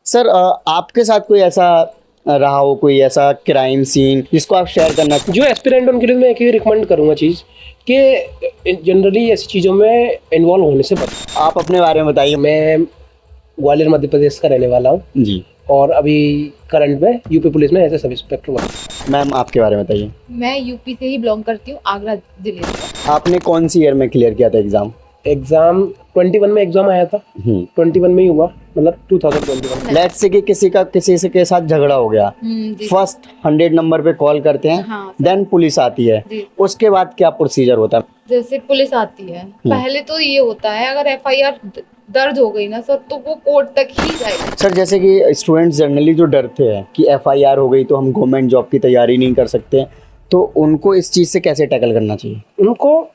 Sir आपके साथ कोई ऐसा रहा हो, कोई ऐसा क्राइम सीन जिसको आप शेयर करना जो एस्पिरेंट उनके लिए मैं एक ही रिकमेंड करूंगा चीज़ कि जनरली ऐसी चीज़ों में इन्वॉल्व होने से बचें। आप अपने बारे में बताइए। मैं ग्वालियर मध्य प्रदेश का रहने वाला हूँ जी और अभी करंट में यूपी पुलिस में as a sub inspector work. Ma'am, आपके बारे में बताइए। मैं यूपी से ही बिलोंग करती हूँ, आगरा जिले से। आपने कौन सी ईयर में क्लियर किया था एग्जाम 21 में एग्जाम आया था, 21 में ही हुआ, मतलब 2021 में। लेट्स से कि किसी से के साथ झगड़ा हो गया, जी। फर्स्ट 100 नंबर पे कॉल करते हैं, हाँ, देन पुलिस आती है, जी। उसके बाद क्या प्रोसीजर होता है? जैसे पुलिस आती है, पहले तो ये होता है अगर एफआईआर दर्ज हो गई ना सर तो वो कोर्ट तक ही जाएगी। सर जैसे कि स्टूडेंट्स जनरली जो डरते हैं कि एफआईआर हो गई तो हम गवर्नमेंट जॉब की तैयारी नहीं कर सकते, तो उनको इस चीज़ से कैसे टैकल करना चाहिए? उनको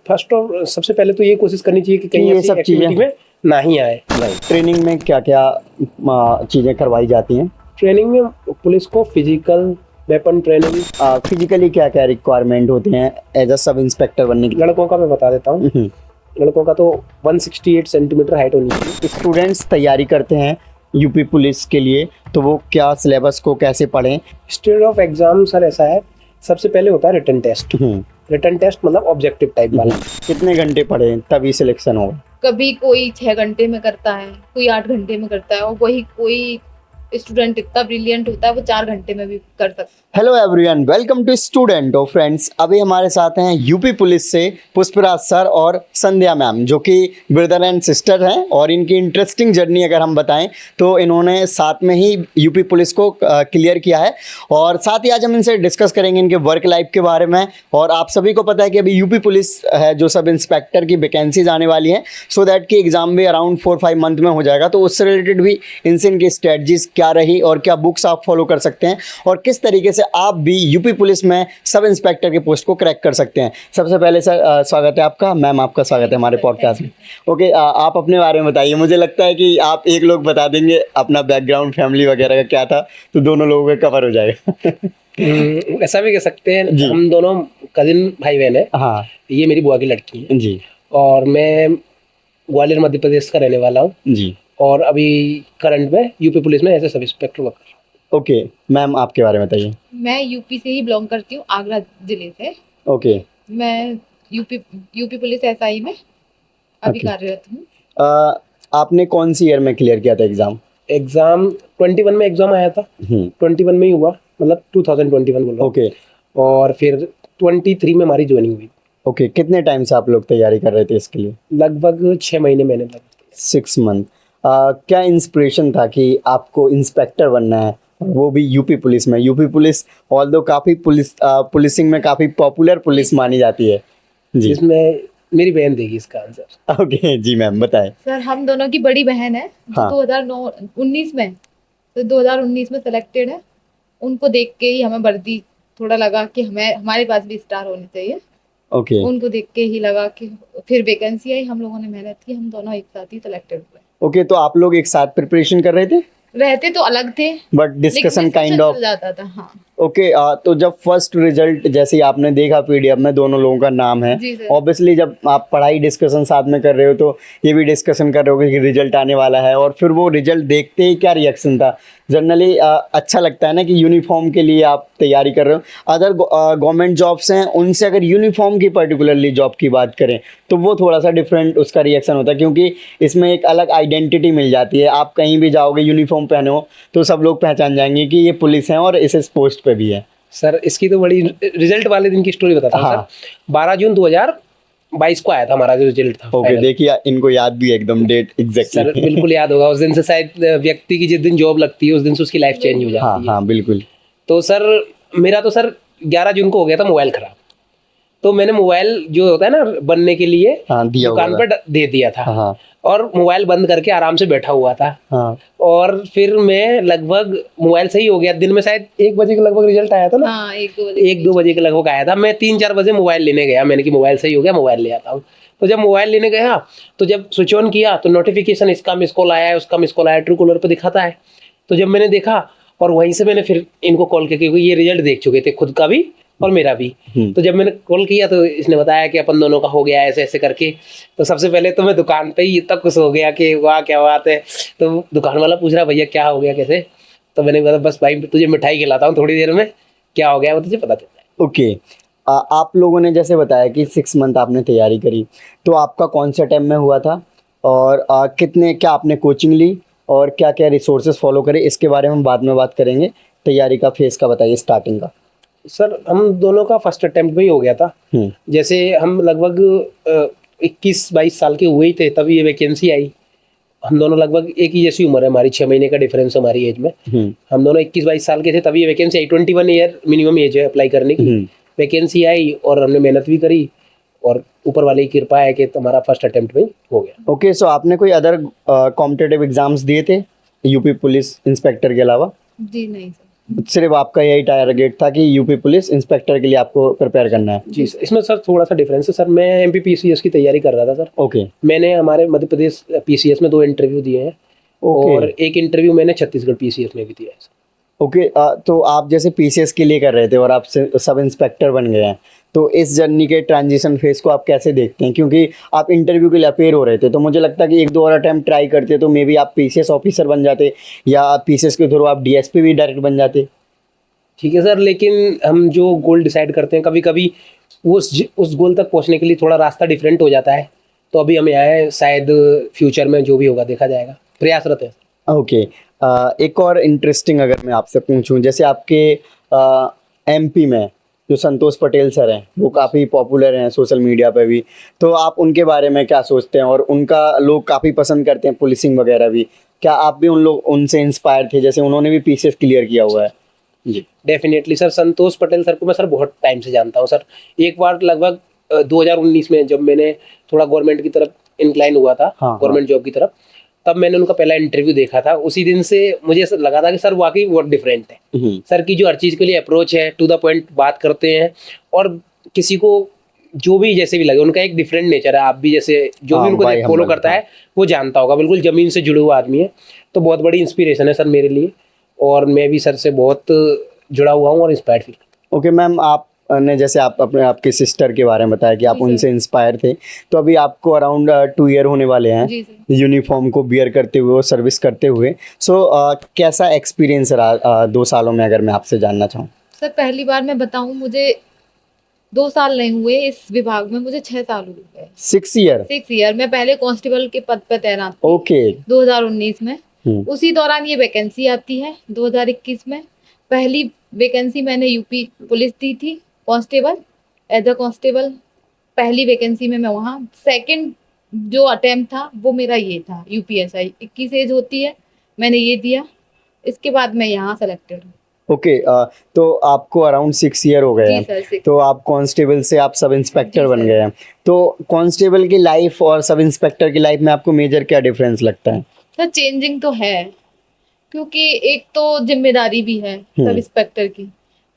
फर्स्ट और सबसे पहले तो ये कोशिश करनी चाहिए कि कहीं ये ऐसी सब एक्टिविटी चीजें में ना ही आए। ट्रेनिंग में क्या क्या चीज़ें करवाई जाती हैं? ट्रेनिंग में पुलिस को फिजिकल, वेपन ट्रेनिंग। फिजिकली क्या क्या रिक्वायरमेंट होते हैं एज अ सब इंस्पेक्टर बनने की? लड़कों का मैं बता देता हूँ। लड़कों का तो 168 सेंटीमीटर हाइट होनी चाहिए। स्टूडेंट्स तैयारी करते हैं यूपी पुलिस के लिए, तो वो क्या सिलेबस को कैसे पढ़ें? स्टेज ऑफ एग्जाम सर ऐसा है, सबसे पहले होता है रिटन टेस्ट। रिटन टेस्ट मतलब ऑब्जेक्टिव टाइप वाला। कितने घंटे पढ़ें तभी सिलेक्शन होगा? कभी कोई 6 घंटे में करता है, कोई 8 घंटे में करता है, और वही कोई स्टूडेंट इतना ब्रिलियंट होता है वो 4 घंटे में भी कर सकता है। Hello everyone, welcome to student of friends. अभी हमारे साथ हैं यूपी पुलिस से पुष्पराज सर और संध्या मैम, जो कि ब्रदर एंड सिस्टर हैं, और इनकी इंटरेस्टिंग जर्नी अगर हम बताएं तो इन्होंने साथ में ही यूपी पुलिस को क्लियर किया है, और साथ ही आज हम इनसे डिस्कस करेंगे इनके वर्क लाइफ के बारे में। और आप सभी को पता है कि अभी यूपी पुलिस है जो सब इंस्पेक्टर की वैकेंसीज आने वाली हैं, सो दैट कि एग्जाम भी अराउंड 4-5 मंथ में हो जाएगा, तो उससे रिलेटेड भी इनसे इनकी स्ट्रेटजीज क्या रही और क्या बुक्स आप फॉलो कर सकते हैं और किस तरीके से आप भी यूपी पुलिस में सब इंस्पेक्टर के पोस्ट को क्रैक कर सकते हैं। सबसे पहले सर स्वागत है आपका, मैम आपका स्वागत है हमारे पॉडकास्ट में। ओके, आप अपने बारे में बताइए। मुझे लगता है कि आप एक लोग बता देंगे अपना बैकग्राउंड, फैमिली वगैरह का क्या था, तो दोनों लोगों का कवर हो जाएगा। ऐसा भी कह सकते हैं, जी। हम दोनों कजिन भाई बहन है। हाँ ये मेरी बुआ की लड़की है जी और मैं ग्वालियर मध्य प्रदेश का रहने वाला हूँ जी। और अभी करंट में यूपी पुलिस में as a sub inspector work. Okay ma'am, आपके बारे में बताइए। मैं यूपी से ही बिलोंग करती हूँ, आगरा जिले से। ओके, मैं यूपी पुलिस एसआई में अभी Okay. कार्यरत हूँ। आपने कौन सी ईयर में क्लियर किया था एग्जाम 21 में एग्जाम आया था, 21 में ही हुआ, मतलब 2021 बोलो। ओके और फिर 23 में हमारी ज्वाइनिंग हुई। ओके, कितने टाइम से आप लोग तैयारी कर रहे थे इसके लिए? लगभग 6 महीने मैंने लगे। 6 मंथ। क्या इंस्पिरेशन था कि आपको इंस्पेक्टर बनना है, वो भी यूपी पुलिस में? यूपी पुलिस ऑल्दो काफ़ी पुलिसिंग में काफ़ी पॉपुलर पुलिस मानी जाती है जी। इसमें मेरी बहन देगी इसका आंसर। ओके जी मैम, बताएं। सर हम दोनों की बड़ी बहन है जो हाँ। 2019 में सेलेक्टेड है। उनको देख के ही हमें वर्दी थोड़ा लगा कि हमारे पास भी स्टार होने चाहिए। ओके उनको देख के ही लगा कि फिर वैकेंसी आई, हम लोगों ने मेहनत की, हम दोनों एक साथ ही सिलेक्टेड हुए। ओके, तो आप लोग एक साथ प्रिपरेशन कर रहे थे, रहते तो अलग थे बट डिस्कशन काइंड ऑफ चल जाता था। हाँ ओके। तो जब फर्स्ट रिजल्ट, जैसे ही आपने देखा पीडीएफ में दोनों लोगों का नाम है, जी सर। ऑब्वियसली जब आप पढ़ाई डिस्कशन साथ में कर रहे हो तो ये भी डिस्कशन कर रहे हो कि रिजल्ट आने वाला है, और फिर वो रिजल्ट देखते ही क्या रिएक्शन था? जनरली अच्छा लगता है ना कि यूनिफॉर्म के लिए आप तैयारी कर रहे हो। अदर गवर्नमेंट जॉब्स हैं, उनसे अगर यूनिफॉर्म की पर्टिकुलरली जॉब की बात करें तो वो थोड़ा सा डिफरेंट उसका रिएक्शन होता है, क्योंकि इसमें एक अलग आइडेंटिटी मिल जाती है। आप कहीं भी जाओगे यूनिफॉर्म पहने हो तो सब लोग पहचान जाएंगे कि ये पुलिस हैं और इस पोस्ट पे भी है। सर इसकी तो बड़ी रिजल्ट वाले दिन की स्टोरी बताता हूँ। हाँ। सर 12 जून 2022 को आया था हमारा जो रिजल्ट था। ओके, देखिए इनको याद भी है एकदम डेट एग्जैक्टली। सर बिल्कुल याद होगा, उस दिन से शायद व्यक्ति की जिस दिन जॉब लगती है उस दिन से उसकी लाइफ चेंज हो जाती हाँ है। हाँ बिल्कुल। तो सर मेरा तो सर 11 जून को हो गया था मोबाइल खराब, तो मैंने मोबाइल जो होता है ना बनने के लिए हाँ, दिया दुकान हुआ पर दे दिया था। हाँ और मोबाइल बंद करके आराम से बैठा हुआ था। हाँ और फिर मैं लगभग मोबाइल सही हो गया, दिन में शायद 1 बजे के लगभग रिजल्ट आया था ना। हाँ 1-2 बजे के लगभग आया था। मैं 3-4 बजे मोबाइल लेने गया, मैंने कि मोबाइल सही हो गया, मोबाइल ले आता हूँ। तो जब मोबाइल लेने गया तो जब स्विच ऑन किया तो नोटिफिकेशन इसका मिस कॉल आया है, उसका मिस कॉल आया, ट्रू कॉलर पर दिखाता है। तो जब मैंने देखा और वहीं से मैंने फिर इनको कॉल किया, क्योंकि ये रिजल्ट देख चुके थे खुद का भी और मेरा भी। तो जब मैंने कॉल किया तो इसने बताया कि अपन दोनों का हो गया ऐसे ऐसे करके। तो सबसे पहले तो मैं दुकान पे ही इतना खुश हो गया कि वाह क्या बात है। तो दुकान वाला पूछ रहा भैया क्या हो गया कैसे, तो मैंने बोला बस भाई तुझे मिठाई खिलाता हूँ थोड़ी देर में, क्या हो गया वो तुझे पता चलता है। ओके, आप लोगों ने जैसे बताया कि 6 मंथ आपने तैयारी करी, तो आपका कौन सा टाइम में हुआ था और कितने क्या आपने कोचिंग ली और क्या क्या रिसोर्सेज फॉलो करे, इसके बारे में हम बाद में बात करेंगे। तैयारी का फेस का बताइए, स्टार्टिंग का। सर हम दोनों का फर्स्ट अटेम्प्ट में ही हो गया था। जैसे हम लगभग 21-22 साल के हुए ही थे तब ये वैकेंसी आई। हम दोनों लगभग एक ही जैसी उम्र है हमारी, 6 महीने का डिफरेंस हमारी एज में। हम दोनों 21-22 साल के थे तभी ये वैकेंसी आई। 21 ईयर मिनिमम एज है अप्लाई करने की। वैकेंसी आई और हमने मेहनत भी करी और ऊपर वाले की कृपा है कि तुम्हारा फर्स्ट अटेम्प्ट में हो गया। ओके, सो आपने कोई अदर कॉम्पिटिटिव एग्जाम्स दिए थे यूपी पुलिस इंस्पेक्टर के अलावा? जी नहीं सर। सिर्फ आपका यही टारगेट था कि यूपी पुलिस इंस्पेक्टर के लिए आपको प्रिपेयर करना है? जी सर, इसमें सर थोड़ा सा डिफरेंस है सर। मैं एमपी पीसीएस की तैयारी कर रहा था सर। ओके। मैंने हमारे मध्य प्रदेश पीसीएस में 2 इंटरव्यू दिए हैं और एक इंटरव्यू मैंने छत्तीसगढ़ पीसीएस में भी दिया है। ओके, तो आप जैसे पीसीएस के लिए कर रहे थे और आप सब इंस्पेक्टर बन गए हैं, तो इस जर्नी के ट्रांजिशन फेज को आप कैसे देखते हैं? क्योंकि आप इंटरव्यू के लिए अपेयर हो रहे थे, तो मुझे लगता है कि 1-2 और अटैम्प्ट ट्राई करते तो मे बी आप पीसीएस ऑफिसर बन जाते या पीसीएस के थ्रू आप डीएसपी भी डायरेक्ट बन जाते। ठीक है सर, लेकिन हम जो गोल डिसाइड करते हैं कभी कभी उस गोल तक पहुंचने के लिए थोड़ा रास्ता डिफरेंट हो जाता है। तो अभी हम यहाँ हैं, शायद फ्यूचर में जो भी होगा देखा जाएगा, प्रयासरत है। ओके, एक और इंटरेस्टिंग अगर मैं आपसे पूछूं, जैसे आपके एमपी में जो संतोष पटेल सर हैं वो काफ़ी पॉपुलर हैं सोशल मीडिया पे भी, तो आप उनके बारे में क्या सोचते हैं? और उनका लोग काफ़ी पसंद करते हैं, पुलिसिंग वगैरह भी। क्या आप भी उनसे इंस्पायर थे, जैसे उन्होंने भी पीसीएस क्लियर किया हुआ है? जी डेफिनेटली सर, संतोष पटेल सर को मैं सर बहुत टाइम से जानता हूँ सर। एक बार लगभग 2019 में जब मैंने थोड़ा गवर्नमेंट की तरफ इंक्लाइन हुआ था, गवर्नमेंट जॉब की तरफ, तब मैंने उनका पहला इंटरव्यू देखा था। उसी दिन से मुझे लगा था कि सर वाकई बहुत डिफरेंट है। सर की जो हर चीज़ के लिए अप्रोच है, टू द पॉइंट बात करते हैं और किसी को जो भी जैसे भी लगे, उनका एक डिफरेंट नेचर है। आप भी जैसे जो भी उनको फॉलो करता है वो जानता होगा, बिल्कुल जमीन से जुड़े हुआ आदमी है। तो बहुत बड़ी इंस्पिरेशन है सर मेरे लिए और मैं भी सर से बहुत जुड़ा हुआ हूँ और इंस्पायर्ड फील। ओके मैम, आपने जैसे आपके सिस्टर के बारे में बताया कि आप उनसे इंस्पायर थे, तो अभी आपको अराउंड 2 ईयर होने वाले हैं यूनिफॉर्म को बियर करते हुए और सर्विस करते हुए। सो कैसा एक्सपीरियंस रहा 2 सालों में, अगर मैं आपसे जानना चाहूँ? सर पहली बार मैं बताऊं, मुझे 2 साल नहीं हुए इस विभाग में, मुझे 6 साल हो गए। 6 ईयर? 6 ईयर। मैं पहले कांस्टेबल के पद पर तैनात थी। ओके। 2019 में। उसी दौरान ये वैकेंसी आती है 2021 में। पहली वैकेंसी मैंने यूपी पुलिस दी थी, कांस्टेबल, एज अ कांस्टेबल। पहली वैकेंसी में मैं वहाँ, सेकंड जो अटेम्प्ट था वो मेरा ये था यूपीएसआई। 21 एज होती है, मैंने ये दिया। इसके बाद मैं यहाँ सेलेक्टेड हूँ। ओके, तो आपको अराउंड 6 ईयर हो गए जी हैं, सर, 6। तो आप कांस्टेबल से आप सब इंस्पेक्टर बन गए हैं। तो कांस्टेबल की लाइफ और सब इंस्पेक्टर की लाइफ में आपको मेजर क्या डिफरेंस लगता है? सर चेंजिंग तो है, क्योंकि एक तो जिम्मेदारी भी है सब इंस्पेक्टर की।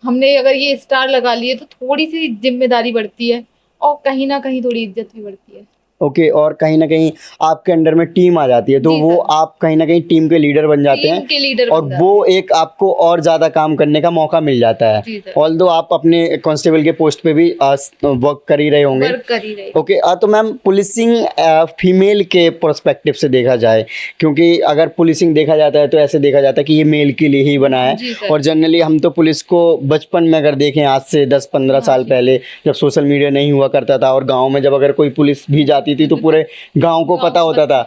हमने अगर ये स्टार लगा लिए तो थोड़ी सी जिम्मेदारी बढ़ती है और कहीं ना कहीं थोड़ी इज्जत भी बढ़ती है। ओके, और कहीं ना कहीं आपके अंडर में टीम आ जाती है, तो वो आप कहीं ना कहीं टीम के लीडर बन जाते हैं, के लीडर और वो एक आपको और ज़्यादा काम करने का मौका मिल जाता है। ऑल्दो आप अपने कांस्टेबल के पोस्ट पे भी वर्क कर ही रहे होंगे। ओके, तो मैम पुलिसिंग फीमेल के पर्सपेक्टिव से देखा जाए, क्योंकि अगर पुलिसिंग देखा जाता है तो ऐसे देखा जाता है कि ये मेल के लिए ही बना है, और जनरली हम तो पुलिस को बचपन में अगर देखें, आज से 10-15 साल पहले जब सोशल मीडिया नहीं हुआ करता था और गाँव में जब अगर कोई पुलिस भी जाती थी तो पूरे गांव को पता होता था।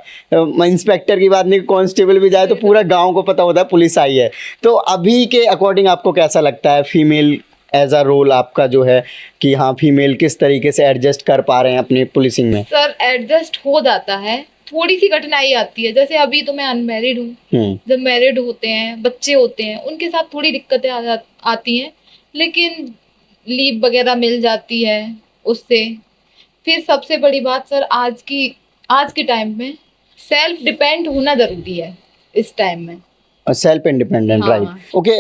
इंस्पेक्टर की बात नहीं, कांस्टेबल भी जाए तो पूरा गांव को पता होता है पुलिस आई है। तो अभी के अकॉर्डिंग आपको कैसा लगता है फीमेल एज अ रोल आपका जो है, कि हाँ फीमेल किस तरीके से एडजस्ट कर पा रहे हैं अपनी पुलिसिंग में? सर एडजस्ट हो जाता है, थोड़ी सी कठिनाई आती है। जैसे अभी तो मैं अनमैरिड हूँ, जब मैरिड होते हैं, बच्चे होते हैं, उनके साथ थोड़ी दिक्कतें आती हैं, लेकिन लीव वगैरह मिल जाती है उससे। फिर सबसे बड़ी बात सर, आज के टाइम में सेल्फ डिपेंड होना जरूरी है इस टाइम में। Self independent, right. Okay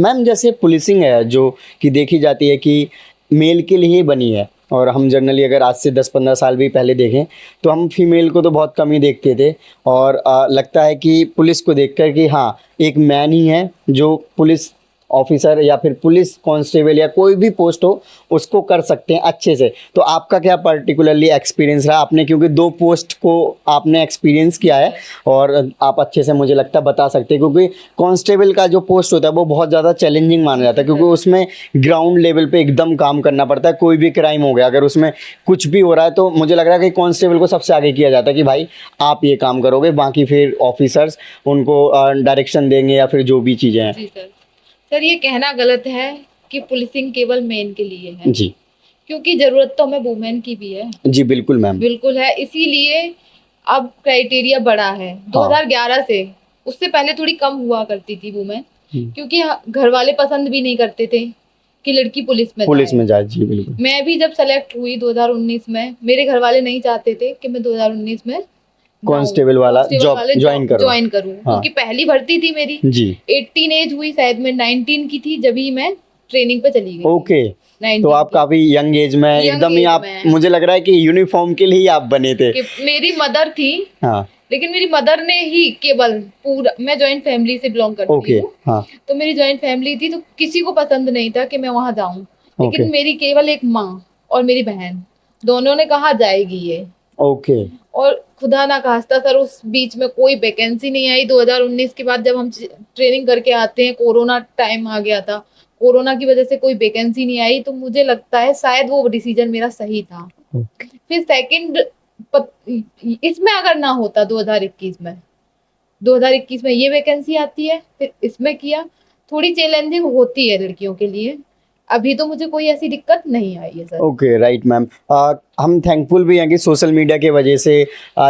ma'am, जैसे पुलिसिंग है जो कि देखी जाती है कि मेल के लिए ही बनी है, और हम जनरली अगर आज से 10-15 साल भी पहले देखें तो हम फीमेल को तो बहुत कम ही देखते थे, और लगता है कि पुलिस को देखकर कि हाँ एक मैन ही है जो पुलिस ऑफिसर या फिर पुलिस कांस्टेबल या कोई भी पोस्ट हो उसको कर सकते हैं अच्छे से। तो आपका क्या पर्टिकुलरली एक्सपीरियंस रहा आपने, क्योंकि 2 पोस्ट को आपने एक्सपीरियंस किया है और आप अच्छे से मुझे लगता है बता सकते हैं, क्योंकि कांस्टेबल का जो पोस्ट होता है वो बहुत ज़्यादा चैलेंजिंग माना जाता है, क्योंकि उसमें ग्राउंड लेवल पे एकदम काम करना पड़ता है। कोई भी क्राइम हो गया अगर उसमें कुछ भी हो रहा है तो मुझे लग रहा है कि कांस्टेबल को सबसे आगे किया जाता है कि भाई आप ये काम करोगे, बाकी फिर ऑफिसर्स उनको डायरेक्शन देंगे या फिर जो भी चीज़ें हैं। जी सर, ये कहना गलत है कि पुलिसिंग केवल मेन के लिए है जी क्योंकि जरूरत तो हमें वुमेन की भी है। जी बिल्कुल मैम। बिल्कुल है, इसीलिए अब क्राइटेरिया बढ़ा है 2011 से। उससे पहले थोड़ी कम हुआ करती थी वुमेन, क्योंकि घर वाले पसंद भी नहीं करते थे कि लड़की पुलिस में जाए। जी बिल्कुल। मैं भी जब सेलेक्ट हुई 2019 में, मेरे घर वाले नहीं चाहते थे कि मैं 2019 में कांस्टेबल वाला जॉब ज्वाइन करूं। क्योंकि पहली भर्ती थी मेरी जी। 18 एज हुई, शायद मैं 19 की थी जब ही मैं ट्रेनिंग पे चली गई। ओके, तो आप काफी यंग एज में एकदम ही आप, मुझे लग रहा है कि यूनिफॉर्म के लिए ही आप बने थे। मेरी मदर थी, हाँ, लेकिन मेरी मदर ने ही केवल पूरा, मैं जॉइंट फैमिली से बिलोंग करती हूँ, हाँ, तो मेरी जॉइंट फैमिली थी तो किसी को पसंद नहीं था कि मैं वहां जाऊं, लेकिन मेरी केवल एक माँ और मेरी बहन दोनों ने कहा जाएगी ये। ओके। और खुदा ना खास्ता सर उस बीच में कोई वैकेंसी नहीं आई। 2019 के बाद जब हम ट्रेनिंग करके आते हैं, कोरोना टाइम आ गया था, कोरोना की वजह से कोई वैकेंसी नहीं आई, तो मुझे लगता है शायद वो डिसीजन मेरा सही था। फिर सेकंड इसमें अगर ना होता 2021 में ये वैकेंसी आती है, फिर इसमें किया, थोड़ी चैलेंजिंग होती है लड़कियों के लिए। अभी तो मुझे कोई ऐसी दिक्कत नहीं आई है सर। Okay right ma'am. हम थैंकफुल भी हैं कि सोशल मीडिया के वजह से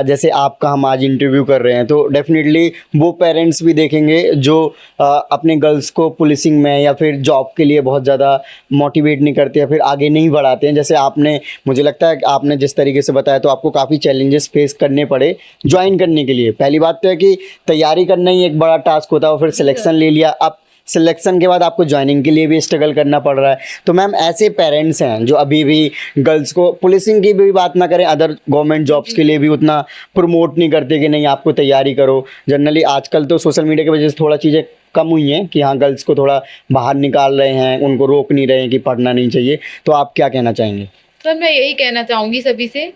जैसे आपका हम आज इंटरव्यू कर रहे हैं तो डेफिनेटली वो पेरेंट्स भी देखेंगे जो अपने गर्ल्स को पुलिसिंग में या फिर जॉब के लिए बहुत ज़्यादा मोटिवेट नहीं करते या फिर आगे नहीं बढ़ाते हैं। जैसे आपने, मुझे लगता है कि आपने जिस तरीके से बताया तो आपको काफ़ी चैलेंजेस फेस करने पड़े ज्वाइन करने के लिए। पहली बात तो है कि तैयारी करना ही एक बड़ा टास्क होता है और फिर सिलेक्शन ले लिया, अब सिलेक्शन के बाद आपको ज्वाइनिंग के लिए भी स्ट्रगल करना पड़ रहा है। तो मैम ऐसे पेरेंट्स हैं जो अभी भी गर्ल्स को पुलिसिंग की भी बात ना करें, अदर गवर्नमेंट जॉब्स के लिए भी उतना प्रमोट नहीं करते कि नहीं आपको तैयारी करो। जनरली आजकल तो सोशल मीडिया की वजह से थोड़ा चीज़ें कम हुई हैं कि हाँ गर्ल्स को थोड़ा बाहर निकाल रहे हैं, उनको रोक नहीं रहे हैं कि पढ़ना नहीं चाहिए। तो आप क्या कहना चाहेंगे? सर मैं यही कहना चाहूँगी सभी से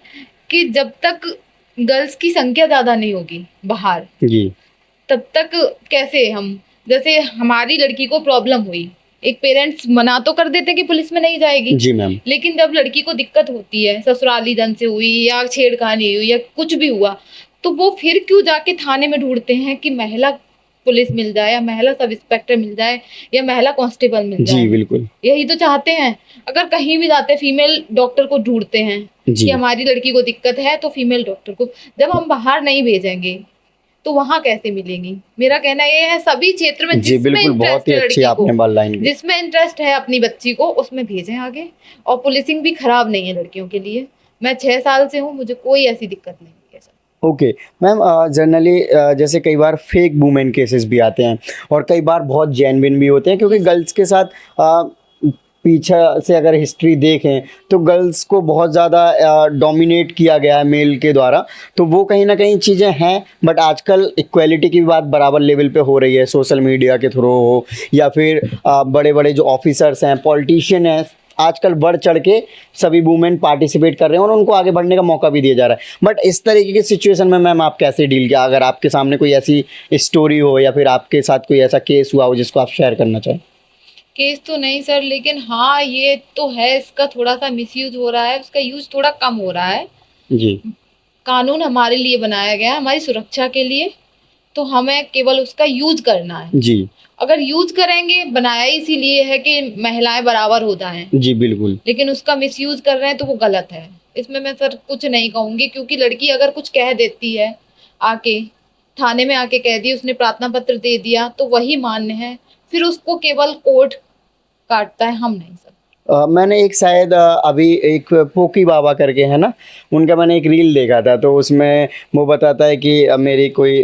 कि जब तक गर्ल्स की संख्या ज़्यादा नहीं होगी बाहर जी, तब तक कैसे हम, जैसे हमारी लड़की को प्रॉब्लम हुई, एक पेरेंट्स मना तो कर देते कि पुलिस में नहीं जाएगी जी मैम, लेकिन जब लड़की को दिक्कत होती है, ससुराली जन से हुई या छेड़खानी हुई या कुछ भी हुआ, तो वो फिर क्यों जाके थाने में ढूंढते हैं कि महिला पुलिस मिल जाए या महिला सब इंस्पेक्टर मिल जाए या महिला कांस्टेबल मिल जाए। जी बिल्कुल, यही तो चाहते हैं। अगर कहीं भी जाते फीमेल डॉक्टर को ढूंढते हैं कि हमारी लड़की को दिक्कत है तो फीमेल डॉक्टर को, जब हम बाहर नहीं भेजेंगे तो वहाँ कैसे मिलेंगी? मेरा कहना ये है सभी क्षेत्र में जिसमें इंटरेस्ट है लड़की को, जिसमें इंटरेस्ट है अपनी बच्ची को, उसमें भेजें आगे। और पुलिसिंग भी खराब नहीं है लड़कियों के लिए। मैं 6 साल से हूँ, मुझे कोई ऐसी दिक्कत नहीं है सर। ओके मैम, जनरली जैसे कई बार फेक वुमेन केसेस भी आते हैं और कई बार बहुत जेन्युइन भी होते हैं, क्योंकि गर्ल्स के साथ पीछे से अगर हिस्ट्री देखें तो गर्ल्स को बहुत ज़्यादा डोमिनेट किया गया है मेल के द्वारा, तो वो कहीं ना कहीं चीज़ें हैं। बट आजकल इक्वालिटी की बात बराबर लेवल पे हो रही है, सोशल मीडिया के थ्रू हो या फिर बड़े बड़े जो ऑफिसर्स हैं, पॉलिटिशियन हैं, आजकल बढ़ चढ़ के सभी वुमेन पार्टिसिपेट कर रहे हैं और उनको आगे बढ़ने का मौका भी दिया जा रहा है। बट इस तरीके की सिचुएशन में मैम आप कैसे डील किया? अगर आपके सामने कोई ऐसी स्टोरी हो या फिर आपके साथ कोई ऐसा केस हुआ हो जिसको आप शेयर करना चाहें। केस तो नहीं सर, लेकिन हाँ ये तो है, इसका थोड़ा सा मिसयूज हो रहा है, उसका यूज थोड़ा कम हो रहा है जी। कानून हमारे लिए बनाया गया है, हमारी सुरक्षा के लिए, तो हमें केवल उसका यूज करना है जी। अगर यूज करेंगे, बनाया इसीलिए है कि महिलाएं बराबर हो जाएं जी बिल्कुल, लेकिन उसका मिसयूज कर रहे हैं तो वो गलत है। इसमें मैं सर कुछ नहीं कहूंगी, क्योंकि लड़की अगर कुछ कह देती है, आके थाने में आके कह दी, उसने प्रार्थना पत्र दे दिया तो वही मान्य है, फिर उसको केवल कोर्ट काटता है, हम नहीं सर। मैंने एक शायद अभी एक पोकी बाबा करके है ना, उनका मैंने एक रील देखा था, तो उसमें वो बताता है कि मेरी कोई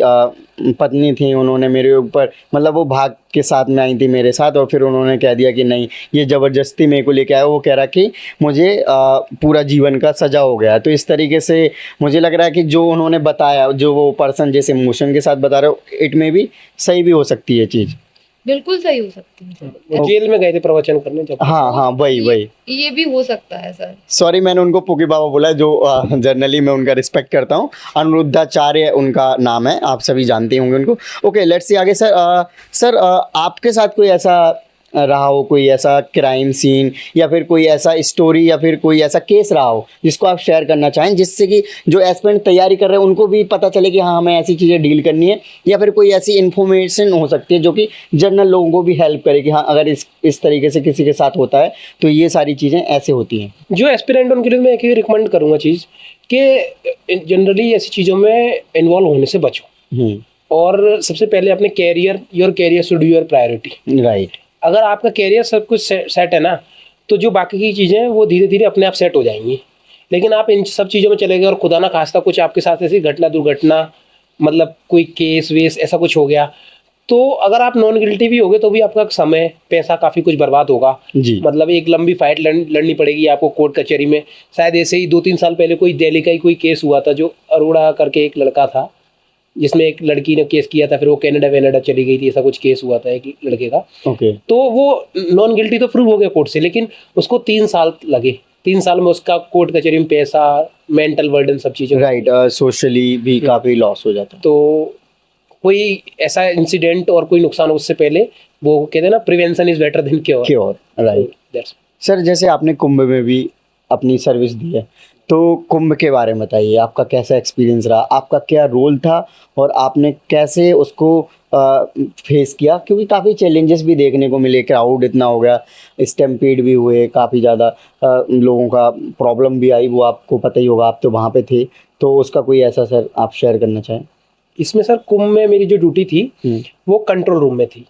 पत्नी थी, उन्होंने मेरे ऊपर, मतलब वो भाग के साथ में आई थी मेरे साथ, और फिर उन्होंने कह दिया कि नहीं ये ज़बरदस्ती मेरे को लेके आया। वो कह रहा कि मुझे पूरा जीवन का सज़ा हो गया। तो इस तरीके से मुझे लग रहा है कि जो उन्होंने बताया, जो वो पर्सन जिस इमोशन के साथ बता रहे हो, इट में भी सही भी हो सकती है चीज़ बिल्कुल सही हो सकती है। वो जेल में गए थे प्रवचन करने जब। हाँ हाँ, वही वही। ये भी हो सकता है सर। सॉरी, मैंने उनको पुकी बाबा बोला, जो जनरली मैं उनका रिस्पेक्ट करता हूँ। अनिरुद्धाचार्य उनका नाम है, आप सभी जानते होंगे उनको। ओके, लेट्स सी आगे सर। सर आपके साथ कोई ऐसा रहा हो, कोई ऐसा क्राइम सीन या फिर कोई ऐसा स्टोरी या फिर कोई ऐसा केस रहा हो जिसको आप शेयर करना चाहें, जिससे कि जो एस्पिरेंट तैयारी कर रहे हैं उनको भी पता चले कि हाँ हमें ऐसी चीज़ें डील करनी है, या फिर कोई ऐसी इन्फॉर्मेशन हो सकती है जो कि जनरल लोगों को भी हेल्प करे कि हाँ अगर इस तरीके से किसी के साथ होता है तो ये सारी चीज़ें ऐसे होती हैं। जो एस्पिरेंट उनके लिए मैं एक ही रिकमेंड करूंगा चीज़ कि जनरली ऐसी चीज़ों में इन्वॉल्व होने से बचो। और सबसे पहले अपने career, your career should be your priority. Right. अगर आपका कैरियर सब कुछ सेट है ना, तो जो बाकी की चीज़ें हैं वो धीरे धीरे अपने आप सेट हो जाएंगी। लेकिन आप इन सब चीज़ों में चले गए और खुदा ना खास्ता कुछ आपके साथ ऐसी घटना दुर्घटना, मतलब कोई केस वेस ऐसा कुछ हो गया, तो अगर आप नॉन गिल्टी भी होगे तो भी आपका समय पैसा काफ़ी कुछ बर्बाद होगा जी। मतलब एक लंबी फाइट लड़नी पड़ेगी आपको कोर्ट कचहरी में। शायद ऐसे ही 2-3 साल पहले कोई दिल्ली का ही कोई केस हुआ था, जो अरोड़ा करके एक लड़का था, जिसमें एक लड़की ने केस किया था, फिर वो कनाडा चली गई थी, ऐसा कुछ केस हुआ था एक लड़के का। ओके। तो वो नॉन गिल्टी तो प्रूव हो गया कोर्ट से, लेकिन उसको 3 साल लगे। 3 साल में उसका कोर्ट कचहरी में पैसा, मेंटल बर्डन, सब चीज़ें। राइट। सोशली भी काफ़ी लॉस हो जाता है। तो कोई ऐसा इंसिडेंट और कोई नुकसान उससे पहले, वो कहते हैं ना, prevention is better than cure. Right. Sir जैसे आपने कुंभ में भी अपनी सर्विस दी है, तो कुंभ के बारे में बताइए, आपका कैसा एक्सपीरियंस रहा, आपका क्या रोल था और आपने कैसे उसको फेस किया, क्योंकि काफ़ी चैलेंजेस भी देखने को मिले, क्राउड इतना हो गया, स्टैम्पीड भी हुए, काफ़ी ज़्यादा लोगों का प्रॉब्लम भी आई, वो आपको पता ही होगा, आप तो वहाँ पे थे, तो उसका कोई ऐसा सर आप शेयर करना चाहें। इसमें सर कुंभ में मेरी जो ड्यूटी थी वो कंट्रोल रूम में थी।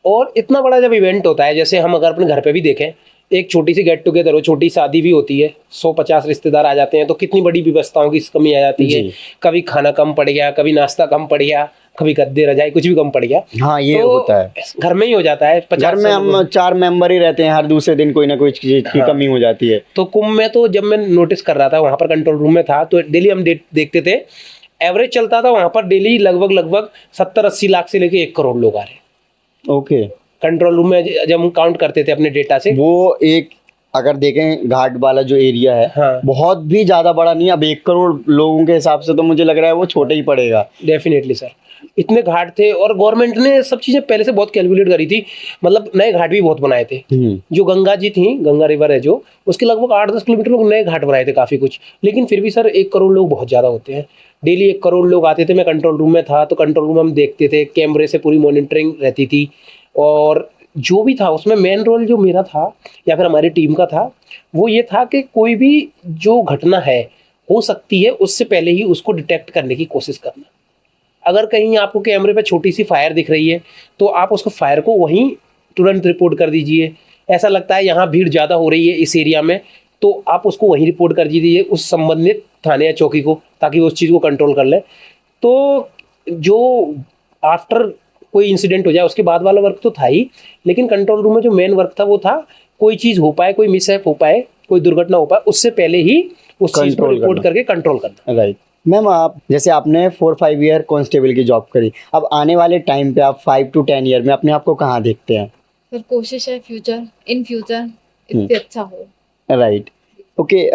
और इतना बड़ा जब इवेंट होता है, जैसे हम अगर अपने घर पे भी देखें, एक छोटी सी गेट टुगेदर हो, छोटी शादी भी होती है, 100-50 रिश्तेदार आ जाते हैं, तो कितनी बड़ी व्यवस्थाओं की कमी आ जाती है। कभी खाना कम पड़ गया, कभी नाश्ता कम पड़ गया, कभी गद्दे रजाई कुछ भी कम पड़ गया। हाँ, ये तो होता है, घर में ही हो जाता है। घर में हम 4 मेंबर ही रहते हैं, हर दूसरे दिन कोई ना कोई चीज की कमी हो जाती है। तो कुंभ में तो जब मैं नोटिस कर रहा था, वहां पर कंट्रोल रूम में था, तो डेली हम देखते थे, एवरेज चलता था वहां पर डेली लगभग 70-80 लाख से लेके 1 करोड़ लोग आ रहे। ओके। कंट्रोल रूम में जब हम काउंट करते थे अपने डेटा से, वो एक अगर देखें घाट वाला जो एरिया है, हाँ, बहुत भी ज्यादा बड़ा नहीं है। अब 1 करोड़ लोगों के हिसाब से तो मुझे लग रहा है वो छोटा ही पड़ेगा। डेफिनेटली सर, इतने घाट थे और गवर्नमेंट ने सब चीजें पहले से बहुत कैलकुलेट करी थी। मतलब नए घाट भी बहुत बनाए थे। जो गंगा जी थी, गंगा रिवर है जो, उसके लगभग 8-10 किलोमीटर लोग नए घाट बनाए थे, काफी कुछ। लेकिन फिर भी सर 1 करोड़ लोग बहुत ज्यादा होते हैं। डेली 1 करोड़ लोग आते थे। मैं कंट्रोल रूम में था, तो कंट्रोल रूम हम देखते थे, कैमरे से पूरी मॉनिटरिंग रहती थी। और जो भी था उसमें मेन रोल जो मेरा था या फिर हमारी टीम का था, वो ये था कि कोई भी जो घटना है हो सकती है, उससे पहले ही उसको डिटेक्ट करने की कोशिश करना। अगर कहीं आपको कैमरे पे छोटी सी फायर दिख रही है, तो आप उसको फायर को वहीं तुरंत रिपोर्ट कर दीजिए। ऐसा लगता है यहाँ भीड़ ज़्यादा हो रही है इस एरिया में, तो आप उसको वहीं रिपोर्ट कर दीजिए उस संबंधित थाने या चौकी को, ताकि वो उस चीज़ को कंट्रोल कर ले। तो जो आफ्टर कोई इंसिडेंट हो जाए उसके बाद वाला वर्क तो था ही, लेकिन कंट्रोल रूम में जो मेन वर्क था वो था कोई चीज़ हो पाए, कोई मिसहैप हो पाए, कोई दुर्घटना हो पाए, उससे पहले ही उस चीज़ को रिपोर्ट करके कंट्रोल करना। राइट। मैम, आप जैसे आपने 4-5 ईयर कांस्टेबल की जॉब करी, अब आने वाले टाइम पे आप 5 to 10 ईयर में अपने आप को कहाँ देखते हैं? सर कोशिश है इन फ्यूचर इससे अच्छा हो। राइट। ओके।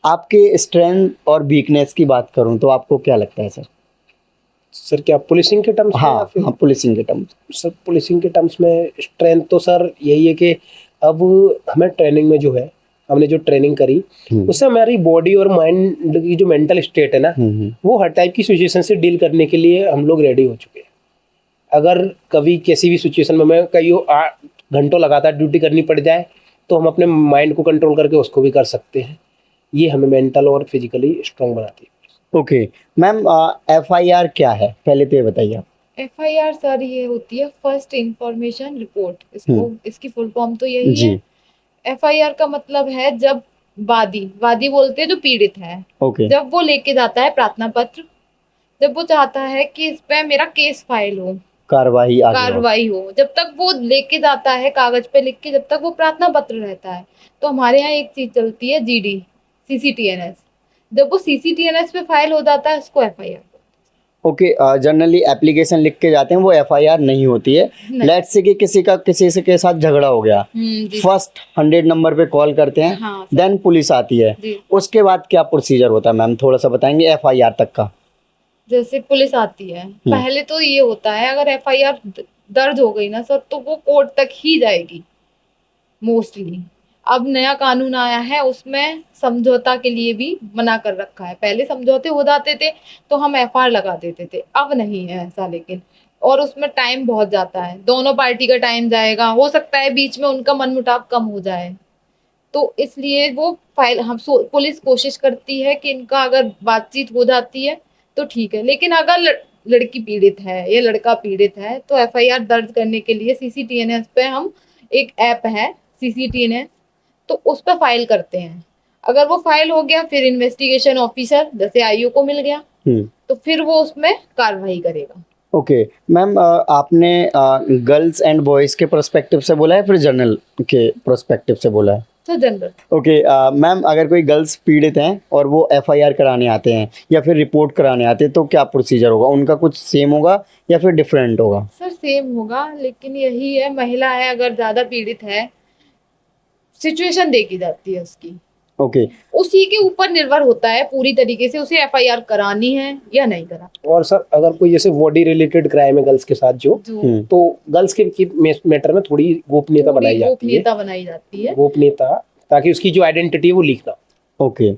आपके स्ट्रेंथ और वीकनेस की बात करूं तो आपको क्या लगता है सर? सर क्या पुलिसिंग के टर्म्स में? हाँ, पुलिसिंग के टर्म्स। सर पुलिसिंग के टर्म्स में स्ट्रेंथ तो सर यही है कि अब हमें ट्रेनिंग में जो है, हमने जो ट्रेनिंग करी उससे हमारी बॉडी और माइंड की जो मेंटल स्टेट है ना, वो हर टाइप की सिचुएशन से डील करने के लिए हम लोग रेडी हो चुके हैं। अगर कभी किसी भी सिचुएशन में मैं कई घंटों लगातार ड्यूटी करनी पड़ जाए, तो हम अपने माइंड को कंट्रोल करके उसको भी कर सकते हैं। ये हमें मेंटल और फिजिकली स्ट्रांग बनाती है। ओके मैम, FIR क्या है, पहले तो ये बताइए आप। FIR सर ये होती है फर्स्ट इंफॉर्मेशन रिपोर्ट। इसकी फुल फॉर्म तो यही है। FIR का मतलब है जब वादी बोलते हैं जो पीड़ित है, जब वो लेके जाता है प्रार्थना पत्र, जब वो चाहता है कि इस पे मेरा केस फाइल हो, कार्रवाई हो, जब तक वो लेके जाता है कागज पे लिख के, जब तक वो प्रार्थना पत्र रहता है। तो हमारे यहाँ एक चीज चलती है GD CCTNS। जब वो CCTNS पे फाइल हो जाता है उसको FIR। ओके, जनरली एप्लीकेशन लिख के जाते हैं, वो एफआईआर नहीं होती है। नहीं। लेट्स से कि किसी से के साथ झगड़ा हो गया, जी फर्स्ट 100 नंबर पे कॉल करते हैं, हाँ देन पुलिस आती है, जी। उसके बाद क्या प्रोसीजर होता है मैम, थोड़ा सा बताएंगे एफआईआर तक का। जैसे पुलिस आती है, पहले तो ये होता है अगर एफआईआर दर्ज हो गई ना सर, तो वो कोर्ट तक ही जाएगी मोस्टली। अब नया कानून आया है, उसमें समझौता के लिए भी मना कर रखा है। पहले समझौते हो जाते थे तो हम एफआईआर लगा देते थे, अब नहीं है ऐसा। लेकिन और उसमें टाइम बहुत जाता है, दोनों पार्टी का टाइम जाएगा, हो सकता है बीच में उनका मनमुटाव कम हो जाए, तो इसलिए वो फाइल पुलिस कोशिश करती है कि इनका अगर बातचीत हो जाती है तो ठीक है। लेकिन अगर लड़की पीड़ित है या लड़का पीड़ित है तो एफआईआर दर्ज करने के लिए सीसीटीएनएस पे हम, एक ऐप है सीसीटीएनएस, तो उस पर फाइल करते हैं। अगर वो फाइल हो गया, फिर इन्वेस्टिगेशन ऑफिसर जैसे आईओ को मिल गया, तो फिर वो उसमें कार्रवाई करेगा। ओके मैम, आपने गर्ल्स एंड बॉयज के पर्सपेक्टिव से बोला है फिर जनरल के पर्सपेक्टिव से बोला है? तो जनरल। ओके मैम, अगर कोई गर्ल्स पीड़ित हैं और वो एफआईआर कराने आते हैं या फिर रिपोर्ट कराने आते हैं, तो क्या प्रोसीजर होगा उनका? कुछ सेम होगा या फिर डिफरेंट होगा? सर सेम होगा, लेकिन यही है, महिला है अगर ज्यादा पीड़ित है, सिचुएशन देखी जाती है उसकी। ओके, उसी के ऊपर निर्भर होता है पूरी तरीके से उसे एफआईआर करानी है या नहीं करानी। और सर अगर कोई जैसे बॉडी रिलेटेड क्राइम है गर्ल्स के साथ जो, तो गर्ल्स के मैटर में थोड़ी गोपनीयता बनाई जाती है, गोपनीयता, ताकि उसकी जो आइडेंटिटी है वो लीक ना। ओके,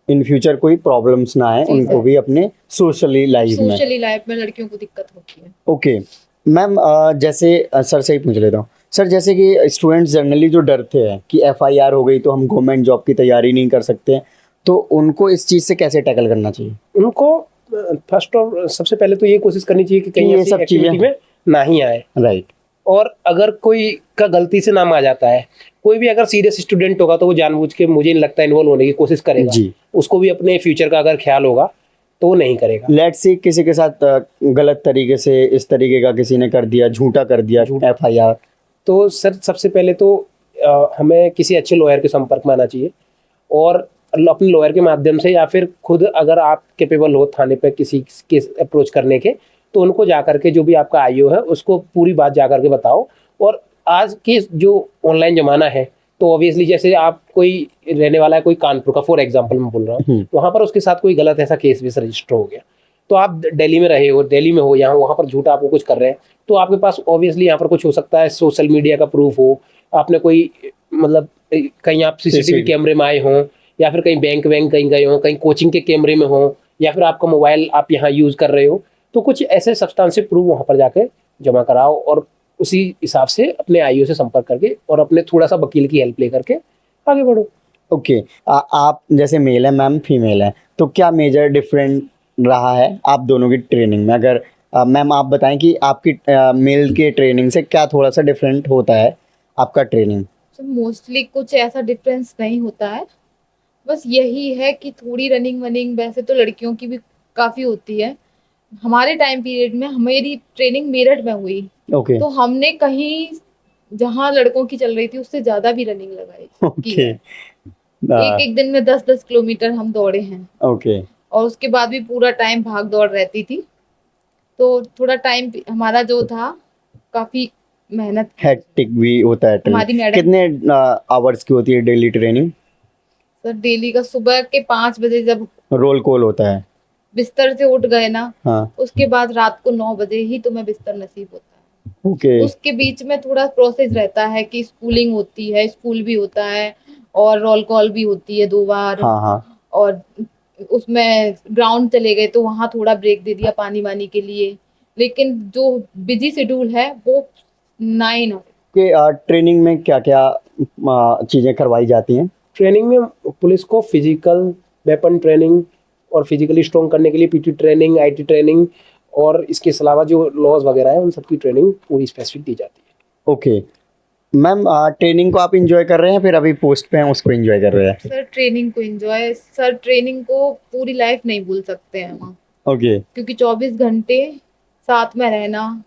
इन फ्यूचर कोई प्रॉब्लम्स ना आए उनको भी अपने सोशली लाइफ में लड़कियों को दिक्कत होती है। ओके मैम, जैसे सर से ही पूछ लेता हूँ सर, जैसे कि स्टूडेंट्स जनरली जो डरते हैं कि एफआईआर हो गई तो हम गवर्नमेंट जॉब की तैयारी नहीं कर सकते, तो उनको इस चीज़ से कैसे टैकल करना चाहिए? उनको फर्स्ट और सबसे पहले तो ये कोशिश करनी चाहिए कि कहीं ऐसी एक्टिविटी में ना ही आए। राइट। और अगर कोई का गलती से नाम आ जाता है, कोई भी अगर सीरियस स्टूडेंट होगा तो वो जानबूझ के, मुझे नहीं लगता, इन्वॉल्व होने की कोशिश करेगा जी। उसको भी अपने फ्यूचर का अगर ख्याल होगा तो वो नहीं करेगा। लेट्स सी किसी के साथ गलत तरीके से, इस तरीके का किसी ने कर दिया, झूठा कर दिया एफआईआर, तो सर सबसे पहले तो हमें किसी अच्छे लॉयर के संपर्क में आना चाहिए, और अपने लॉयर के माध्यम से, या फिर खुद अगर आप कैपेबल हो थाने पे किसी केस अप्रोच करने के, तो उनको जाकर के, जो भी आपका आईओ है उसको पूरी बात जाकर के बताओ। और आज के जो ऑनलाइन जमाना है, तो ऑब्वियसली जैसे आप कोई रहने वाला है कोई कानपुर का, फॉर एग्जांपल मैं बोल रहा हूँ, वहाँ पर उसके साथ कोई गलत ऐसा केस भी रजिस्टर हो गया, तो आप दिल्ली में रहे हो, दिल्ली में हो, यहाँ वहाँ पर झूठा आपको कुछ कर रहे हैं, तो आपके पास ऑब्वियसली यहाँ पर कुछ हो सकता है, सोशल मीडिया का प्रूफ हो, आपने कोई मतलब कहीं आप सीसीटीवी कैमरे में आए हों, या फिर कहीं बैंक कहीं गए हो, कहीं कोचिंग के कैमरे में हो, या फिर आपका मोबाइल आप यहाँ यूज कर रहे हो, तो कुछ ऐसे सब्सटेंशियल प्रूफ वहाँ पर जाके जमा कराओ, और उसी हिसाब से अपने आईओ से संपर्क करके और अपने थोड़ा सा वकील की हेल्प ले करके आगे बढ़ो। ओके, आप जैसे मेल है, मैम फीमेल है, तो क्या मेजर डिफरेंट रहा है आप दोनों की ट्रेनिंग में? अगर मैम आप बताएं कि आपकी मेल के ट्रेनिंग से क्या थोड़ा सा डिफरेंट होता है आपका ट्रेनिंग? मोस्टली कुछ ऐसा डिफरेंस नहीं होता है, बस यही है कि थोड़ी रनिंग वनिंग वैसे तो लड़कियों की भी काफ़ी होती है। हमारे टाइम पीरियड में हमारी ट्रेनिंग मेरठ में हुई, तो हमने कहीं जहाँ लड़कों की चल रही थी उससे ज़्यादा भी रनिंग लगाई की है। एक दिन में 10-10 किलोमीटर हम दौड़े हैं। और उसके बाद भी पूरा टाइम भाग दौड़ रहती थी, तो थोड़ा टाइम हमारा जो था काफ़ी मेहनत, हेक्टिक भी होता है ट्रेनिंग। कितने आवर्स की होती है डेली ट्रेनिंग? सर डेली का सुबह के 5 बजे जब रोल कॉल होता है, बिस्तर से उठ गए ना, हाँ, उसके बाद रात को 9 बजे ही तुम्हें बिस्तर नसीब होता है। उसके बीच में थोड़ा प्रोसेस रहता है कि स्कूलिंग होती है, स्कूल भी होता है, और रोल कॉल भी होती है 2 बार, और उसमें ग्राउंड चले गए तो वहाँ थोड़ा ब्रेक दे दिया पानी वानी के लिए। लेकिन जो बिजी शेड्यूल है वो 9 के ट्रेनिंग में क्या क्या चीज़ें करवाई जाती हैं? ट्रेनिंग में पुलिस को फिजिकल वेपन ट्रेनिंग और फिजिकली स्ट्रॉन्ग करने के लिए पीटी ट्रेनिंग, आईटी ट्रेनिंग, और इसके अलावा जो लॉज वगैरह है उन सबकी ट्रेनिंग पूरी स्पेसिफिक दी जाती है। ओके मैम, ट्रेनिंग को आप एंजॉय कर रहे हैं फिर अभी पोस्ट पे हैं उसको एंजॉय कर रहे हैं? सर ट्रेनिंग को एंजॉय, सर ट्रेनिंग को पूरी लाइफ नहीं भूल सकते हैं हम। क्योंकि 24 घंटे साथ में रहना,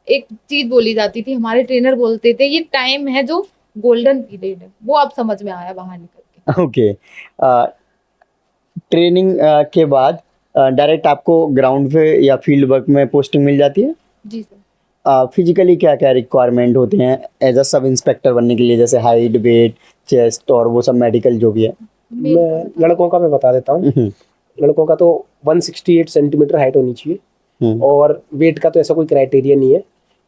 एक चीज बोली जाती थी, हमारे ट्रेनर बोलते थे ये टाइम है जो गोल्डन पीरियड है, वो अब समझ में आया बाहर निकल के। ट्रेनिंग के बाद डायरेक्ट आपको ग्राउंड पे या फील्ड वर्क में पोस्टिंग मिल जाती है? जी सर। फिजिकली क्या क्या रिक्वायरमेंट होते हैं एज अ सब इंस्पेक्टर बनने के लिए, जैसे हाइट, वेट, चेस्ट और वो सब मेडिकल जो भी है? मैं लड़कों का मैं बता देता हूँ। लड़कों का तो 168 सेंटीमीटर हाइट होनी चाहिए और वेट का तो ऐसा कोई क्राइटेरिया नहीं है।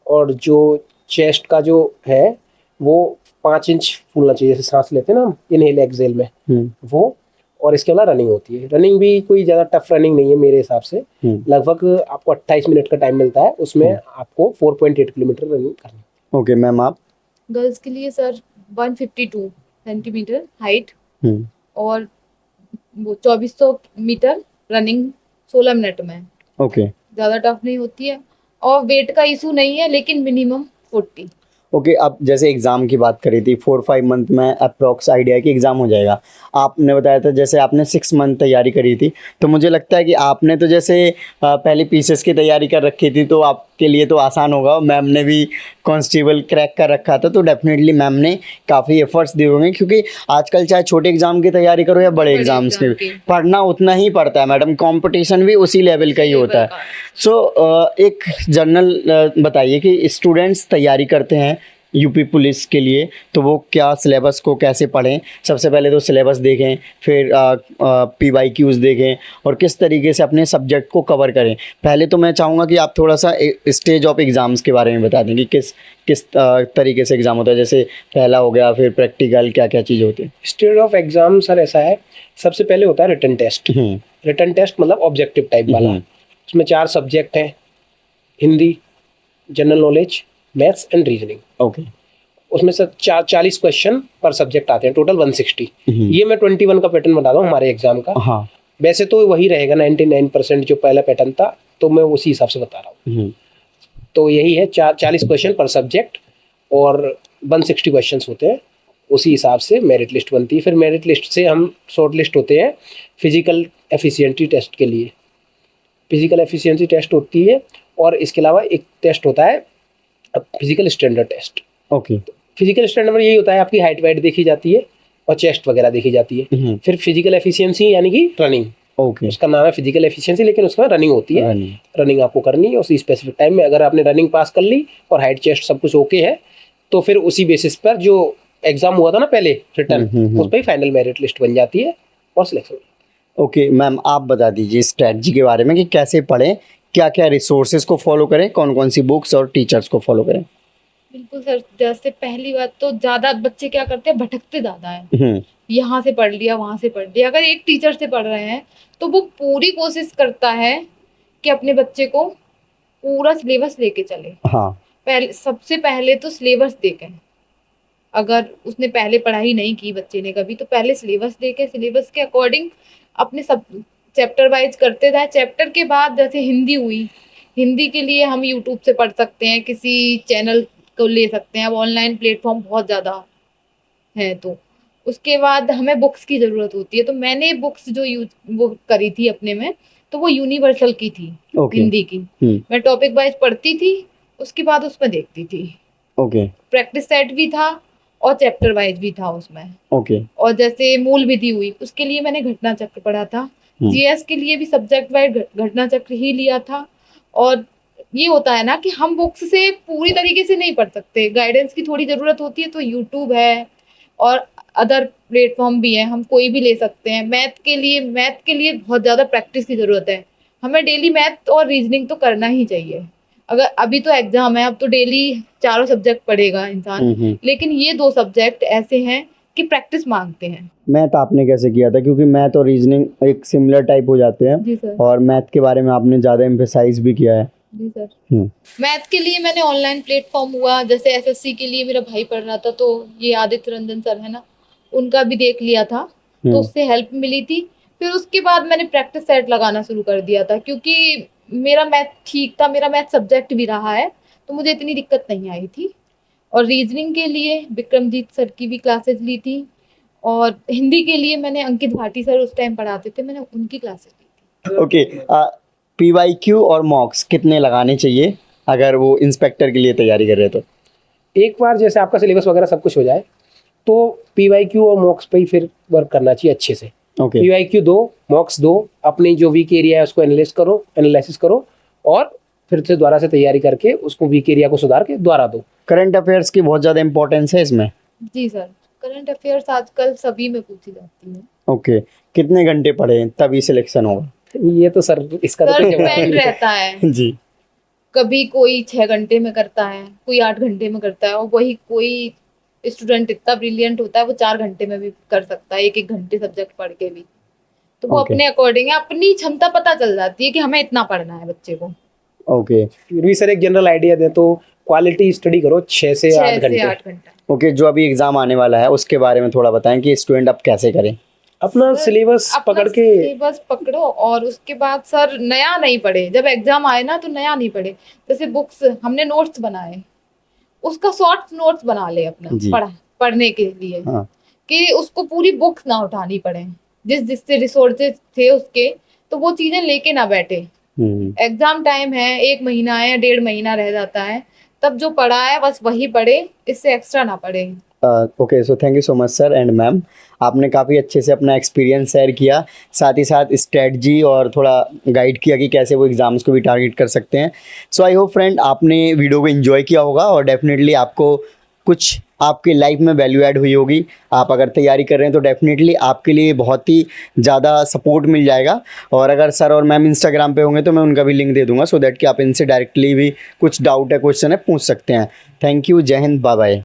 और जो चेस्ट का जो है वो 5 इंच फूलना चाहिए, जैसे सांस लेते हैं ना इनहेल एक्सहेल में वो। और इसके अलावा रनिंग होती है। रनिंग भी कोई ज़्यादा टफ रनिंग नहीं है मेरे हिसाब से। लगभग आपको 28 मिनट का टाइम मिलता है, उसमें आपको 4.8 किलोमीटर रनिंग करनी है। ओके मैम, आप? गर्ल्स के लिए सर 152 सेंटीमीटर हाइट और वो 2400 मीटर रनिंग 16 मिनट में। ओके। ज़्यादा टफ नहीं होती है और वेट का इशू नहीं है, लेकिन मिनिमम 40। ओके, अब जैसे एग्ज़ाम की बात करी थी, 4-5 मंथ में अप्रॉक्स आइडिया कि एग्ज़ाम हो जाएगा। आपने बताया था जैसे आपने 6 मंथ तैयारी करी थी, तो मुझे लगता है कि आपने तो जैसे पहले पीसीएस की तैयारी कर रखी थी, तो आपके लिए तो आसान होगा। मैम ने भी कांस्टेबल क्रैक कर रखा था, तो डेफिनेटली मैम ने काफ़ी एफर्ट्स दिए होंगे, क्योंकि आजकल चाहे छोटे एग्ज़ाम की तैयारी करो या बड़े एग्ज़ाम्स की, पढ़ना उतना ही पड़ता है मैडम, कॉम्पिटिशन भी उसी लेवल का ही होता है। सो एक जनरल बताइए कि स्टूडेंट्स तैयारी करते हैं यूपी पुलिस के लिए, तो वो क्या सिलेबस को कैसे पढ़ें? सबसे पहले तो सिलेबस देखें, फिर PYQs देखें और किस तरीके से अपने सब्जेक्ट को कवर करें। पहले तो मैं चाहूँगा कि आप थोड़ा सा स्टेज ऑफ एग्ज़ाम्स के बारे में बता दें कि किस तरीके से एग्ज़ाम होता है। जैसे पहला हो गया, फिर प्रैक्टिकल, क्या क्या चीज़ होती है? स्टेज ऑफ एग्ज़ाम सर ऐसा है, सबसे पहले होता है रिटन टेस्ट। रिटन टेस्ट मतलब ऑब्जेक्टिव टाइप वाला। उसमें 4 सब्जेक्ट हैं, Hindi, general knowledge, maths and reasoning. Okay. उसमें से 40 क्वेश्चन पर सब्जेक्ट आते हैं, टोटल 160। ये मैं 21 का पैटर्न बता रहा हूँ हमारे एग्जाम का। हाँ। वैसे तो वही रहेगा 99% जो पहला पैटर्न था, तो मैं उसी हिसाब से बता रहा हूँ। तो यही है 40 क्वेश्चन पर सब्जेक्ट और 160 क्वेश्चन होते हैं। उसी हिसाब से मेरिट लिस्ट बनती है। फिर मेरिट लिस्ट से हम शॉर्ट लिस्ट होते हैं फिजिकल एफिशिएंसी टेस्ट के लिए। फिजिकल एफिशिएंसी टेस्ट होती है और इसके अलावा एक टेस्ट होता है physical standard test. Okay. Physical standard में यही होता है, आपकी हाइट वाइट देखी जाती है और चेस्ट वगैरह देखी जाती है। फिर फिजिकल एफिशिएंसी यानी कि रनिंग। ओके। उसका नाम है फिजिकल एफिशिएंसी, लेकिन उसमें रनिंग होती है। रनिंग आपको करनी है उसी स्पेसिफिक टाइम में। अगर आपने रनिंग पास कर ली और हाइट चेस्ट सब कुछ ओके है, तो फिर उसी बेसिस पर जो एग्जाम हुआ था ना पहले रिटर्न, उस पर ही फाइनल मेरिट लिस्ट बन जाती है और सिलेक्शन। ओके मैम, आप बता दीजिए स्ट्रेटजी के बारे में कि कैसे पढ़ें, क्या क्या रिसोर्सेज को फॉलो करें, कौन कौन सी बुक्स और टीचर्स को फॉलो करें? बिल्कुल सर, जैसे पहली बात तो ज़्यादा बच्चे क्या करते हैं, भटकते ज़्यादा है। यहाँ से पढ़ लिया, वहाँ से पढ़ लिया। अगर एक टीचर से पढ़ रहे हैं तो वो पूरी कोशिश करता है कि अपने बच्चे को पूरा सिलेबस लेके चले। हाँ। सबसे पहले तो सिलेबस देखें। अगर उसने पहले पढ़ाई नहीं की बच्चे ने कभी, तो पहले सिलेबस देखे, सिलेबस के अकॉर्डिंग अपने सब चैप्टर वाइज करते जाए। चैप्टर के बाद जैसे हिंदी हुई, हिंदी के लिए हम यूट्यूब से पढ़ सकते हैं, किसी चैनल को ले सकते हैं। अब ऑनलाइन प्लेटफॉर्म बहुत ज़्यादा है। तो उसके बाद हमें बुक्स की ज़रूरत होती है। तो मैंने बुक्स जो यूज वो करी थी अपने में, तो वो यूनिवर्सल की थी। हिंदी की मैं टॉपिक वाइज पढ़ती थी, उसके बाद उसमें देखती थी। प्रैक्टिस सेट भी था और चैप्टर वाइज भी था उसमें। और जैसे मूल विधि हुई, उसके लिए मैंने घटना चक्र पढ़ा था। जीएस के लिए भी सब्जेक्ट वाइज घटना चक्र ही लिया था। और ये होता है ना कि हम बुक्स से पूरी तरीके से नहीं पढ़ सकते, गाइडेंस की थोड़ी ज़रूरत होती है। तो यूट्यूब है और अदर प्लेटफॉर्म भी है, हम कोई भी ले सकते हैं। मैथ के लिए बहुत ज़्यादा प्रैक्टिस की ज़रूरत है। हमें डेली मैथ और रीजनिंग तो करना ही चाहिए। अगर अभी तो एग्जाम है, अब तो डेली 4 सब्जेक्ट पढ़ेगा इंसान, लेकिन ये 2 सब्जेक्ट ऐसे हैं कि प्रैक्टिस मांगते हैं। मैथ आपने कैसे किया था, क्योंकि मैथ और रीजनिंग एक सिमिलर टाइप हो जाते हैं? जी सर। और मैथ के बारे में आपने ज़्यादा एम्फेसाइज भी किया है। जी सर। मैथ के लिए मैंने ऑनलाइन प्लेटफॉर्म हुआ, जैसे एसएससी के लिए मेरा भाई पढ़ रहा था, तो ये आदित्य रंजन सर है ना, उनका भी देख लिया था, तो उससे हेल्प मिली थी। फिर उसके बाद मैंने प्रैक्टिस सेट लगाना शुरू कर दिया था, क्योंकि मेरा मैथ ठीक था, मेरा मैथ सब्जेक्ट भी रहा है, तो मुझे इतनी दिक्कत नहीं आई थी। और रीजनिंग के लिए विक्रमजीत सर की भी क्लासेस ली थी। और हिंदी के लिए मैंने अंकित भाटी सर उस टाइम पढ़ाते थे, मैंने उनकी क्लासेस ली थी। ओके। PYQ और मॉक्स कितने लगाने चाहिए अगर वो इंस्पेक्टर के लिए तैयारी कर रहे हैं? तो एक बार जैसे आपका सिलेबस वगैरह सब कुछ हो जाए, तो PYQ और मॉक्स पे ही फिर वर्क करना चाहिए अच्छे से। ओके पीवाईक्यू दो, मॉक्स दो, अपनी जो वीक एरिया है उसको एनालिसिस करो और फिर से दोबारा से तैयारी करके उसको वीक एरिया को सुधार के दोबारा दो। करंट अफेयर्स की बहुत ज़्यादा इंपॉर्टेंस है इसमें। जी सर, करंट अफेयर्स आजकल सभी में पूछी जाती है। ओके कितने घंटे पढ़े तभी सिलेक्शन होगा? ये तो सर इसका तो सर कोई जवाब डिपेंड नहीं है। रहता है, जी कभी कोई 6 घंटे में करता है, कोई 8 घंटे में करता है, और वही कोई स्टूडेंट इतना ब्रिलियंट होता है वो 4 घंटे में भी कर सकता है, एक एक घंटे सब्जेक्ट पढ़ के भी। तो वो Okay. अपने अकॉर्डिंग है, अपनी क्षमता पता चल जाती है कि हमें इतना पढ़ना है बच्चे को। ओके फिर भी सर एक जनरल आइडिया दें तो क्वालिटी स्टडी करो 6 से 8 6 से घंटे। 8 घंटा। ओके जो अभी एग्ज़ाम आने वाला है उसके बारे में थोड़ा बताएं कि स्टूडेंट अब कैसे करें। अपना सिलेबस अपना पकड़ के सिलेबस पकड़ो और उसके बाद सर नया नहीं पढ़े, जब एग्जाम आए ना तो नया नहीं पढ़े। जैसे बुक्स हमने नोट्स बनाए, उसका शॉर्ट नोट्स बना ले अपना जी। पढ़ने के लिए, हाँ कि उसको पूरी बुक्स ना उठानी पड़े, जिससे रिसोर्सेज थे उसके, तो वो चीजें लेके ना बैठे। एग्जाम टाइम है, 1 महीना है, 1.5 महीना रह जाता है, तब जो पढ़ा है बस वही पढ़े, इससे एक्स्ट्रा ना पढ़े। Okay so thank you so much sir and ma'am, आपने काफ़ी अच्छे से अपना एक्सपीरियंस शेयर किया, साथ ही साथ स्ट्रेटजी और थोड़ा गाइड किया कि कैसे वो एग्ज़ाम्स को भी टारगेट कर सकते हैं। सो आई होप फ्रेंड आपने वीडियो को एंजॉय किया होगा और डेफिनेटली आपको कुछ आपकी लाइफ में वैल्यू ऐड हुई होगी। आप अगर तैयारी कर रहे हैं तो डेफिनेटली आपके लिए बहुत ही ज़्यादा सपोर्ट मिल जाएगा। और अगर सर और मैम इंस्टाग्राम पे होंगे तो मैं उनका भी लिंक दे दूंगा, सो दैट कि आप इनसे डायरेक्टली भी कुछ डाउट है, क्वेश्चन है, पूछ सकते हैं। थैंक यू, जय हिंद, बाय बाय।